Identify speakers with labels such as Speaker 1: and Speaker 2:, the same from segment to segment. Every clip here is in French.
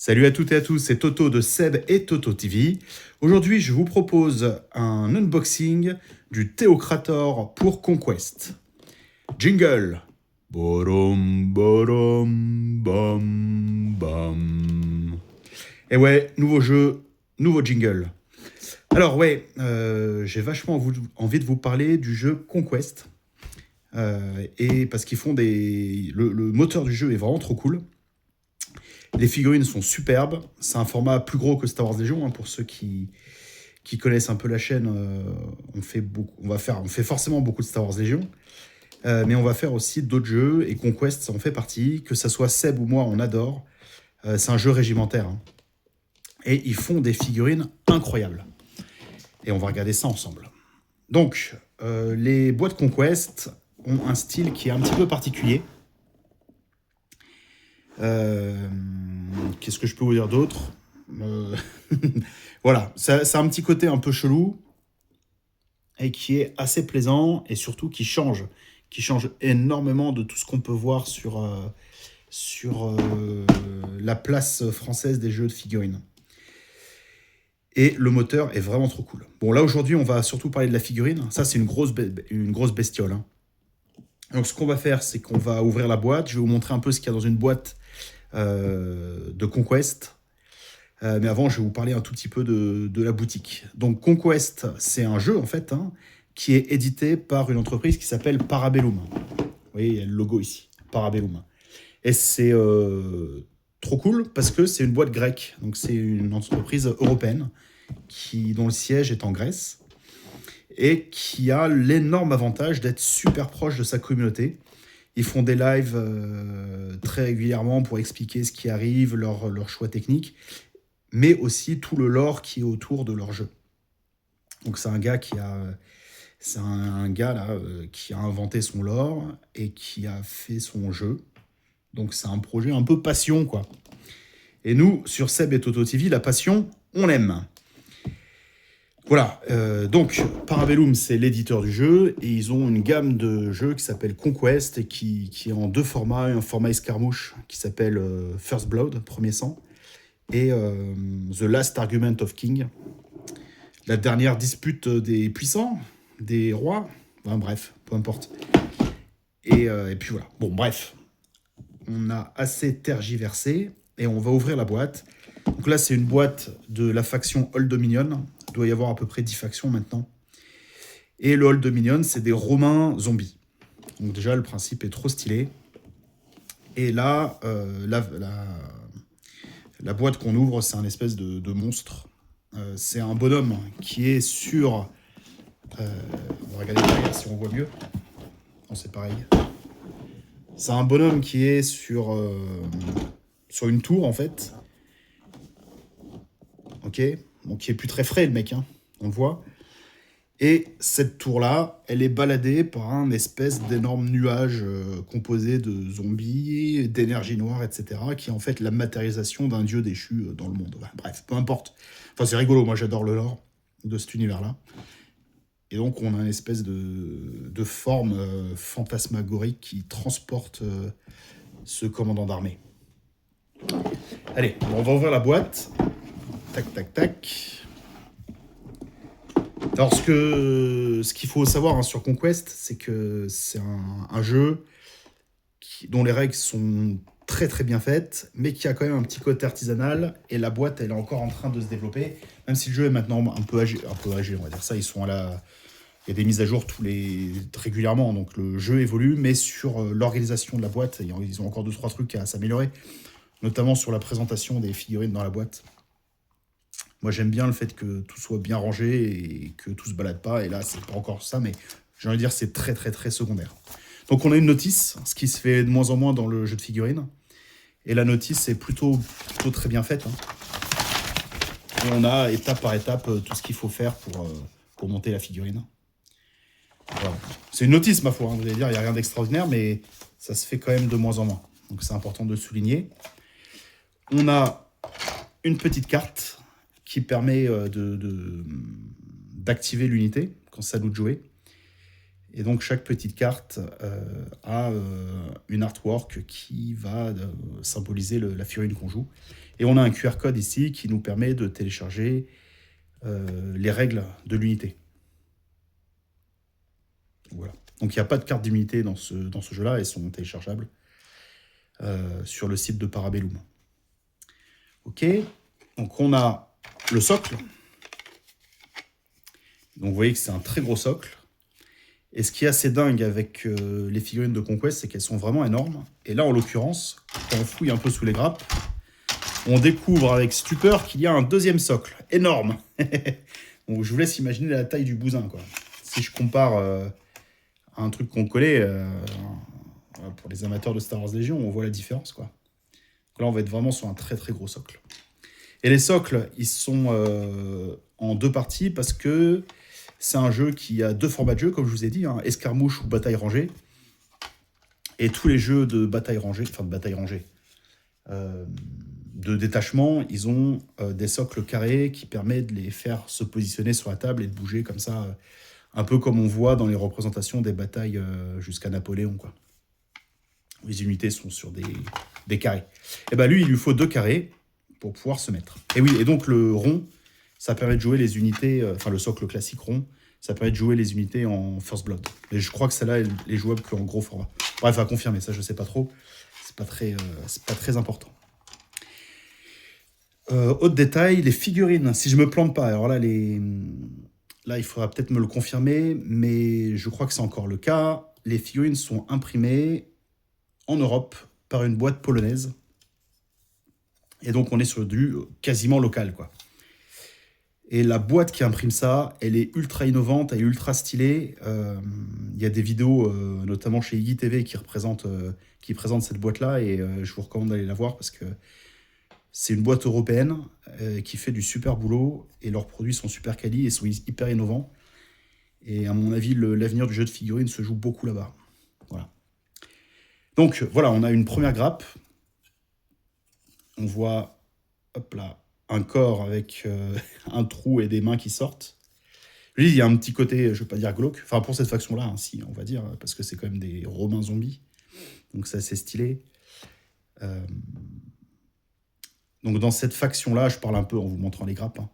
Speaker 1: Salut à toutes et à tous, c'est Toto de Seb et Toto TV. Aujourd'hui, je vous propose un unboxing du Theocrator pour Conquest. Jingle. Borom, borom, bam, bam. Et ouais, nouveau jeu, nouveau jingle. Alors ouais, j'ai vachement envie de vous parler du jeu Conquest. Et parce qu'ils font des... Le moteur du jeu est vraiment trop cool. Les figurines sont superbes. C'est un format plus gros que Star Wars Legion. Pour ceux qui connaissent un peu la chaîne, on fait forcément beaucoup de Star Wars Legion. Mais on va faire aussi d'autres jeux. Et Conquest, ça en fait partie. Que ça soit Seb ou moi, on adore. C'est un jeu régimentaire. Et ils font des figurines incroyables. Et on va regarder ça ensemble. Donc, les boîtes Conquest ont un style qui est un petit peu particulier. Qu'est-ce que je peux vous dire d'autre? Voilà, c'est un petit côté un peu chelou et qui est assez plaisant et surtout qui change énormément de tout ce qu'on peut voir sur la place française des jeux de figurines. Et le moteur est vraiment trop cool. Bon, là aujourd'hui, on va surtout parler de la figurine. Ça, c'est une grosse bestiole. Donc, ce qu'on va faire, c'est qu'on va ouvrir la boîte. Je vais vous montrer un peu ce qu'il y a dans une boîte de Conquest. Mais avant, je vais vous parler un tout petit peu de la boutique. Donc, Conquest, c'est un jeu, en fait, qui est édité par une entreprise qui s'appelle Parabellum. Vous voyez, il y a le logo ici, Parabellum. Et c'est trop cool parce que c'est une boîte grecque. Donc, c'est une entreprise européenne dont le siège est en Grèce et qui a l'énorme avantage d'être super proche de sa communauté. Ils font des lives très régulièrement pour expliquer ce qui arrive, leur choix techniques, mais aussi tout le lore qui est autour de leur jeu. Donc c'est un gars qui a inventé son lore et qui a fait son jeu. Donc c'est un projet un peu passion, quoi. Et nous, sur Seb et Toto TV, la passion, on l'aime. Voilà, donc Parabellum, c'est l'éditeur du jeu, et ils ont une gamme de jeux qui s'appelle Conquest, et qui est en deux formats, un format escarmouche qui s'appelle First Blood, Premier Sang, et The Last Argument of King, la dernière dispute des puissants, des rois, enfin, bref, peu importe. Et puis voilà, bon bref, on a assez tergiversé, et on va ouvrir la boîte. Donc là, c'est une boîte de la faction Old Dominion. Il doit y avoir à peu près 10 factions maintenant. Et le Old Dominion, c'est des Romains zombies. Donc déjà, le principe est trop stylé. Et là, la boîte qu'on ouvre, c'est un espèce de monstre. C'est un bonhomme qui est sur... on va regarder derrière si on voit mieux. Non, c'est pareil. C'est un bonhomme qui est sur une tour, en fait. Ok, donc qui est plus très frais, le mec, on le voit. Et cette tour-là, elle est baladée par un espèce d'énorme nuage composé de zombies, d'énergie noire, etc., qui est en fait la matérialisation d'un dieu déchu dans le monde. Enfin, bref, peu importe. Enfin, c'est rigolo, moi j'adore le lore de cet univers-là. Et donc on a une espèce de forme fantasmagorique qui transporte ce commandant d'armée. Allez, on va ouvrir la boîte. Tac, tac, tac. Alors, ce qu'il faut savoir sur Conquest, c'est que c'est un jeu dont les règles sont très très bien faites, mais qui a quand même un petit côté artisanal, et la boîte, elle est encore en train de se développer, même si le jeu est maintenant un peu âgé, on va dire ça. Il y a des mises à jour régulièrement, donc le jeu évolue, mais sur l'organisation de la boîte, ils ont encore 2-3 trucs à s'améliorer, notamment sur la présentation des figurines dans la boîte. Moi, j'aime bien le fait que tout soit bien rangé et que tout se balade pas. Et là, c'est pas encore ça, mais j'ai envie de dire c'est très, très, très secondaire. Donc, on a une notice, ce qui se fait de moins en moins dans le jeu de figurines. Et la notice est plutôt très bien faite. Et on a étape par étape tout ce qu'il faut faire pour monter la figurine. Voilà. C'est une notice, ma foi. Vous allez dire, il n'y a rien d'extraordinaire, mais ça se fait quand même de moins en moins. Donc, c'est important de le souligner. On a une petite carte qui permet d'activer l'unité quand c'est à nous de jouer. Et donc, chaque petite carte a une artwork qui va symboliser la figurine qu'on joue. Et on a un QR code ici qui nous permet de télécharger les règles de l'unité. Voilà. Donc, il n'y a pas de carte d'unité dans ce jeu-là. Elles sont téléchargeables sur le site de Parabellum. Ok. Donc, on a le socle. Donc, vous voyez que c'est un très gros socle. Et ce qui est assez dingue avec les figurines de Conquest, c'est qu'elles sont vraiment énormes. Et là, en l'occurrence, quand on fouille un peu sous les grappes, on découvre avec stupeur qu'il y a un deuxième socle, énorme. Donc je vous laisse imaginer la taille du bousin, quoi. Si je compare à un truc qu'on connaît, pour les amateurs de Star Wars Legion, on voit la différence, quoi. Donc là, on va être vraiment sur un très très gros socle. Et les socles, ils sont en deux parties parce que c'est un jeu qui a deux formats de jeu, comme je vous ai dit, hein, escarmouche ou bataille rangée. Et tous les jeux de bataille rangée, de détachement, ils ont des socles carrés qui permettent de les faire se positionner sur la table et de bouger comme ça, un peu comme on voit dans les représentations des batailles jusqu'à Napoléon, quoi. Les unités sont sur des carrés. Et bien lui, il lui faut 2 carrés pour pouvoir se mettre. Et oui, et donc le rond, ça permet de jouer les unités, le socle classique rond, ça permet de jouer les unités en First Blood. Et je crois que celle-là, elle est jouable qu'en gros format. Bref, à confirmer, ça je sais pas trop. C'est pas très important. Autre détail, les figurines, si je me plante pas, alors là, il faudra peut-être me le confirmer, mais je crois que c'est encore le cas. Les figurines sont imprimées en Europe par une boîte polonaise. Et donc, on est sur du quasiment local, quoi. Et la boîte qui imprime ça, elle est ultra innovante, elle est ultra stylée. Il y a des vidéos, notamment chez Iggy TV, qui présentent cette boîte-là, et je vous recommande d'aller la voir parce que c'est une boîte européenne qui fait du super boulot, et leurs produits sont super quali et sont hyper innovants. Et à mon avis, l'avenir du jeu de figurines se joue beaucoup là-bas. Voilà. Donc voilà, on a une première grappe. On voit, hop là, un corps avec un trou et des mains qui sortent. Je dis, il y a un petit côté, je ne veux pas dire glauque, enfin pour cette faction-là, hein, si, on va dire, parce que c'est quand même des Romains zombies. Donc c'est assez stylé. Donc dans cette faction-là, je parle un peu en vous montrant les grappes, hein.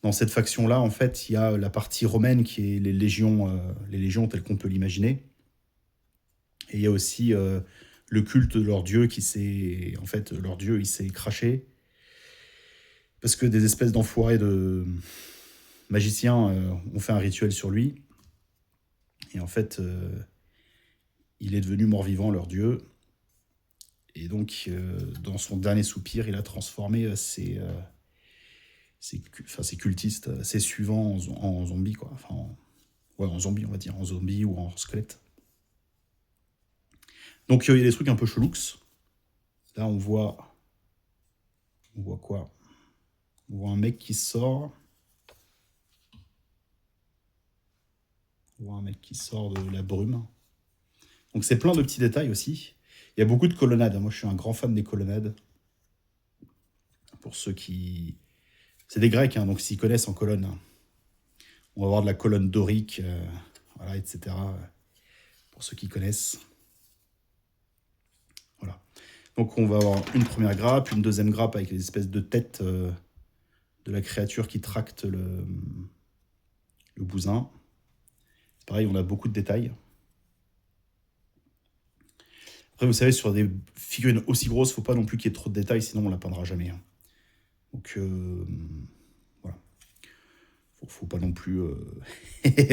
Speaker 1: Dans cette faction-là, en fait, il y a la partie romaine qui est les légions telles qu'on peut l'imaginer. Et il y a aussi le culte de leur dieu qui s'est... En fait, leur dieu, il s'est craché. Parce que des espèces d'enfoirés de magiciens ont fait un rituel sur lui. Et en fait, il est devenu mort-vivant, leur dieu. Et donc, dans son dernier soupir, il a transformé ses cultistes, ses suivants en zombies, quoi. Enfin, en zombies, on va dire, en zombies ou en squelettes. Donc, il y a des trucs un peu chelous. Là, on voit quoi? On voit un mec qui sort. On voit un mec qui sort de la brume. Donc, c'est plein de petits détails aussi. Il y a beaucoup de colonnades. Moi, je suis un grand fan des colonnades. Pour ceux qui... C'est des Grecs, hein, donc s'ils connaissent en colonne. On va avoir de la colonne dorique, voilà, etc. Pour ceux qui connaissent. Voilà. Donc on va avoir une première grappe, une deuxième grappe avec les espèces de têtes de la créature qui tracte le bousin. C'est pareil, on a beaucoup de détails. Après, vous savez, sur des figurines aussi grosses, il ne faut pas non plus qu'il y ait trop de détails, sinon on ne la peindra jamais, hein. Donc, voilà. Faut pas non plus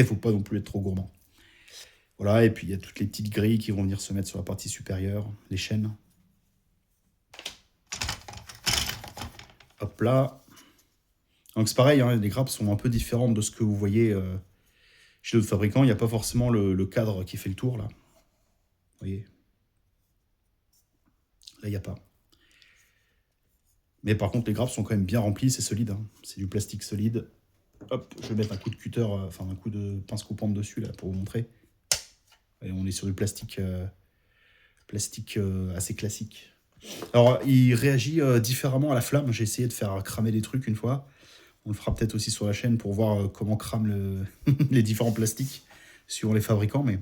Speaker 1: faut pas non plus être trop gourmand. Voilà, et puis il y a toutes les petites grilles qui vont venir se mettre sur la partie supérieure, les chaînes. Hop là. Donc c'est pareil, hein, les grappes sont un peu différentes de ce que vous voyez chez d'autres fabricants. Il n'y a pas forcément le cadre qui fait le tour, là. Vous voyez? Là, il n'y a pas. Mais par contre, les grappes sont quand même bien remplies, c'est solide, hein. C'est du plastique solide. Hop, je vais mettre un coup de cutter, un coup de pince coupante dessus, là, pour vous montrer. Et on est sur du plastique, assez classique. Alors, il réagit différemment à la flamme. J'ai essayé de faire cramer des trucs une fois. On le fera peut-être aussi sur la chaîne pour voir comment crament les différents plastiques. suivant les fabricants, mais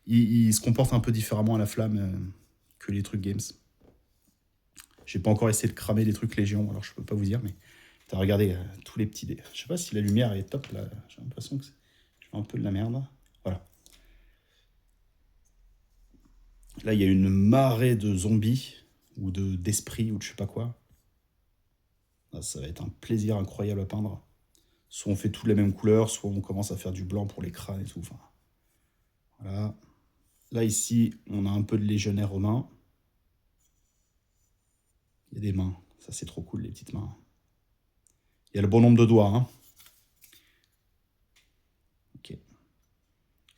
Speaker 1: il se comporte un peu différemment à la flamme que les trucs Games. J'ai pas encore essayé de cramer les trucs Légion, alors je peux pas vous dire, mais t'as regardé tous les petits dés. Je sais pas si la lumière est top là, j'ai l'impression que je fais un peu de la merde. Voilà. Là, il y a une marée de zombies ou d'esprits ou de je sais pas quoi. Là, ça va être un plaisir incroyable à peindre. Soit on fait toutes les mêmes couleurs, soit on commence à faire du blanc pour les crânes et tout. Enfin, voilà. Là, ici, on a un peu de légionnaire romain. Il y a des mains. Ça, c'est trop cool, les petites mains. Il y a le bon nombre de doigts. Hein. Ok.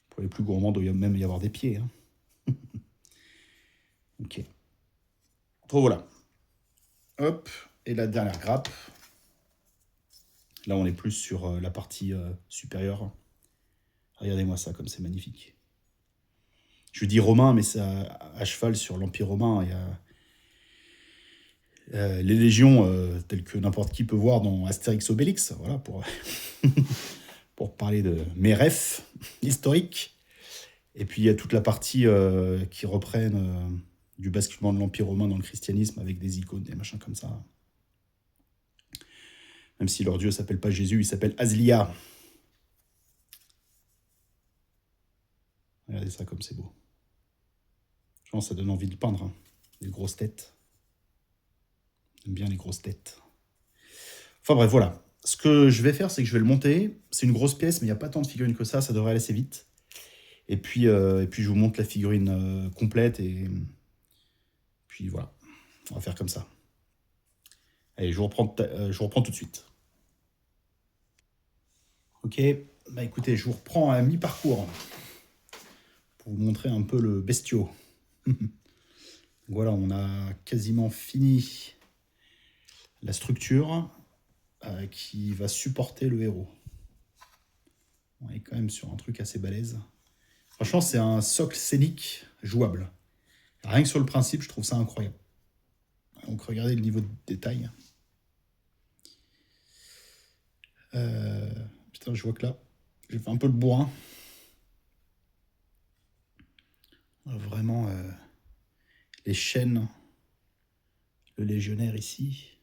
Speaker 1: Pour les plus gourmands, il doit même y avoir des pieds. Hein. Ok. Donc voilà. Hop. Et la dernière grappe. Là, on est plus sur la partie supérieure. Regardez-moi ça, comme c'est magnifique. Je dis romain, mais c'est à cheval sur l'Empire romain. Il y a les légions telles que n'importe qui peut voir dans Astérix Obélix, voilà, pour parler de mes refs historiques. Et puis il y a toute la partie qui reprennent du basculement de l'Empire romain dans le christianisme avec des icônes, des machins comme ça. Même si leur dieu s'appelle pas Jésus, il s'appelle Aslia. Regardez ça comme c'est beau. Je pense que ça donne envie de peindre. Hein. Les grosses têtes. J'aime bien les grosses têtes. Enfin bref, voilà. Ce que je vais faire, c'est que je vais le monter. C'est une grosse pièce, mais il n'y a pas tant de figurines que ça devrait aller assez vite. Et puis je vous montre la figurine complète. Et puis voilà, on va faire comme ça. Allez, je vous reprends tout de suite. Ok, bah écoutez, je vous reprends à mi-parcours pour vous montrer un peu le bestiau. Voilà, on a quasiment fini la structure qui va supporter le héros. On est quand même sur un truc assez balèze. Franchement, c'est un socle scénique jouable. Rien que sur le principe, je trouve ça incroyable. Donc regardez le niveau de détail. Putain, je vois que là, j'ai fait un peu de bourrin. Vraiment, les chaînes, le légionnaire ici,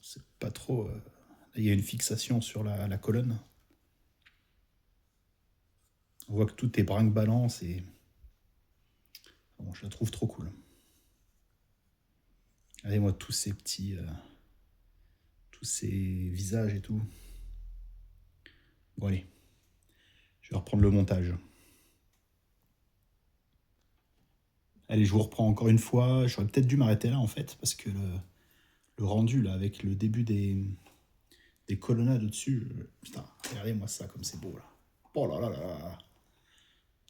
Speaker 1: c'est pas trop... là, il y a une fixation sur la colonne. On voit que tout est brinque-balance et... Bon, je la trouve trop cool. Regardez-moi tous ces petits... tous ces visages et tout. Bon, allez. Je vais reprendre le montage. Allez, je vous reprends encore une fois. J'aurais peut-être dû m'arrêter là, en fait, parce que le rendu, là, avec le début des colonnades au-dessus... Putain, regardez-moi ça, comme c'est beau, là. Oh là là là là.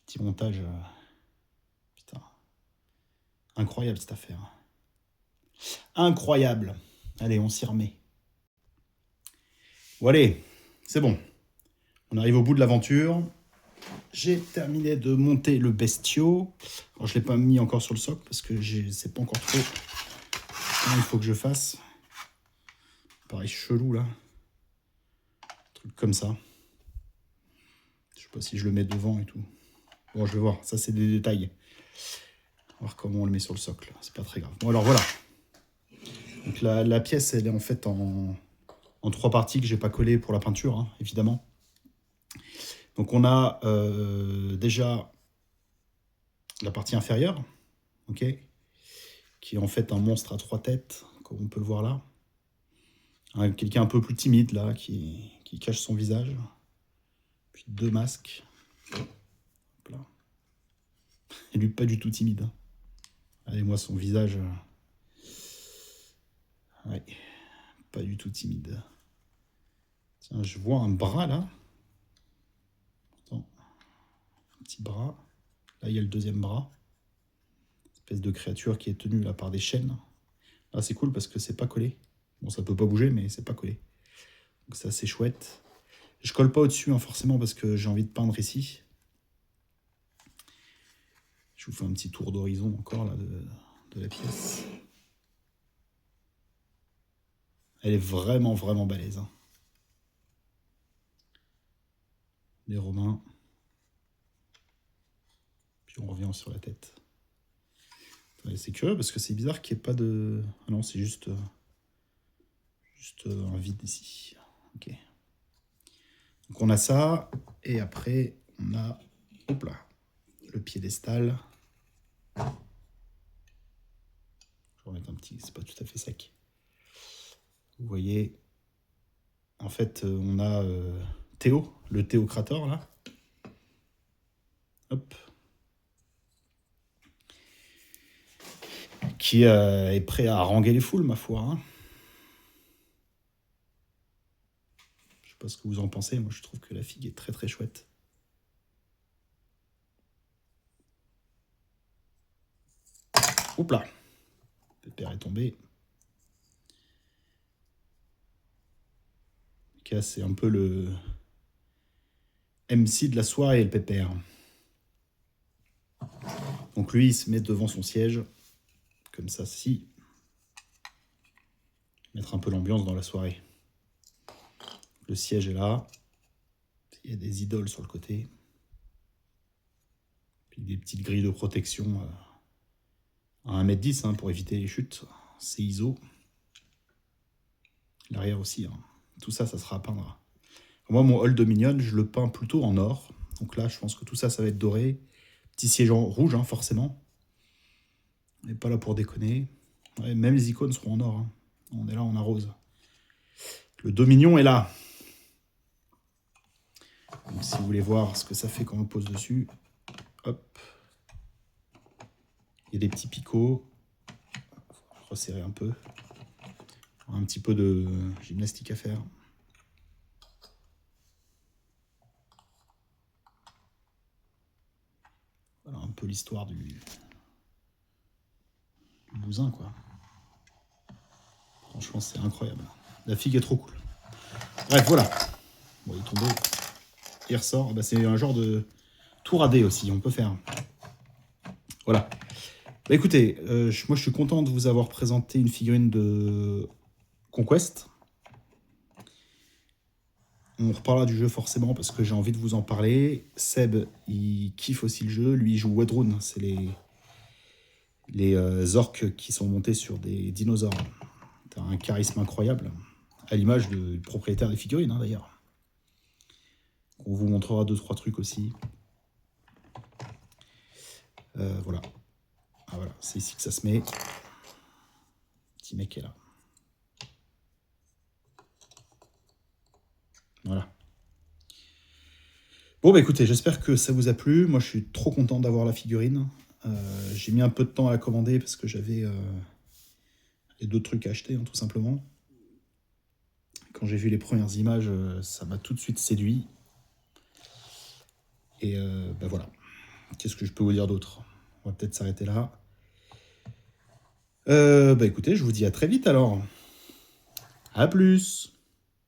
Speaker 1: Petit montage... putain. Incroyable, cette affaire. Incroyable. Allez, on s'y remet. Bon, allez, c'est bon. On arrive au bout de l'aventure. J'ai terminé de monter le bestiau. Alors, je ne l'ai pas mis encore sur le socle parce que c'est pas encore trop. Il faut que je fasse. Pareil, chelou là. Un truc comme ça. Je sais pas si je le mets devant et tout. Bon, je vais voir. Ça, c'est des détails. On va voir comment on le met sur le socle. C'est pas très grave. Bon, alors voilà. Donc la pièce, elle est en fait en 3 parties que j'ai pas collées pour la peinture, hein, évidemment. Donc on a déjà la partie inférieure, ok, qui est en fait un monstre à 3 têtes, comme on peut le voir là. Quelqu'un un peu plus timide là, qui cache son visage. Puis 2 masques. Hop là. Et lui pas du tout timide. Hein. Regardez-moi son visage. Ouais, pas du tout timide. Tiens, je vois un bras là. Attends. Un petit bras. Là, il y a le deuxième bras. Espèce de créature qui est tenue là par des chaînes. Là, c'est cool parce que c'est pas collé. Bon, ça peut pas bouger, mais c'est pas collé. Donc c'est assez chouette. Je colle pas au-dessus, hein, forcément, parce que j'ai envie de peindre ici. Je vous fais un petit tour d'horizon encore là de la pièce. Elle est vraiment, vraiment balèze. Hein. les Romains. Puis on revient sur la tête. C'est curieux parce que c'est bizarre qu'il n'y ait pas de... Ah non, c'est juste un vide ici. Ok. Donc on a ça, et après on a, hop là, le piédestal. Je vais remettre un petit, c'est pas tout à fait sec. Vous voyez, en fait on a Théo, le théocrator là. Hop. Qui est prêt à haranguer les foules, ma foi. Hein. Je sais pas ce que vous en pensez, moi je trouve que la figue est très très chouette. Oups là. Pépère est tombé. Okay, c'est un peu le MC de la soirée, le pépère. Donc lui, il se met devant son siège, comme ça, si. Mettre un peu l'ambiance dans la soirée. Le siège est là. Il y a des idoles sur le côté. Puis des petites grilles de protection à 1m10 hein, pour éviter les chutes. C'est ISO. L'arrière aussi. Hein. Tout ça, ça sera à peindre. Moi, mon Old Dominion, je le peins plutôt en or. Donc là, je pense que tout ça, ça va être doré. Petit siège en rouge, hein, forcément. On n'est pas là pour déconner. Ouais, même les icônes seront en or. Hein. On est là, on arrose. Le Dominion est là. Donc, si vous voulez voir ce que ça fait quand on le pose dessus, hop. Il y a des petits picots. Resserrer un peu. Un petit peu de gymnastique à faire. Voilà un peu l'histoire du bousin, quoi. Franchement, c'est incroyable. La figue est trop cool. Bref, voilà. Bon, il est tombé. Il ressort. Bah, c'est un genre de tour à dés aussi, on peut faire. Voilà. Bah, écoutez, moi je suis content de vous avoir présenté une figurine de Conquest. On reparlera du jeu forcément parce que j'ai envie de vous en parler. Seb, il kiffe aussi le jeu. Lui, il joue Wedrun. C'est les orques qui sont montés sur des dinosaures. T'as un charisme incroyable. À l'image du propriétaire des figurines, hein, d'ailleurs. On vous montrera 2-3 trucs aussi. Voilà. Ah, voilà, c'est ici que ça se met. Petit mec est là. Voilà. Bon, bah écoutez, j'espère que ça vous a plu. Moi, je suis trop content d'avoir la figurine. J'ai mis un peu de temps à la commander parce que j'avais d'autres trucs à acheter, hein, tout simplement. Quand j'ai vu les premières images, ça m'a tout de suite séduit. Et bah voilà. Qu'est-ce que je peux vous dire d'autre? On va peut-être s'arrêter là. Bah écoutez, je vous dis à très vite alors. À plus!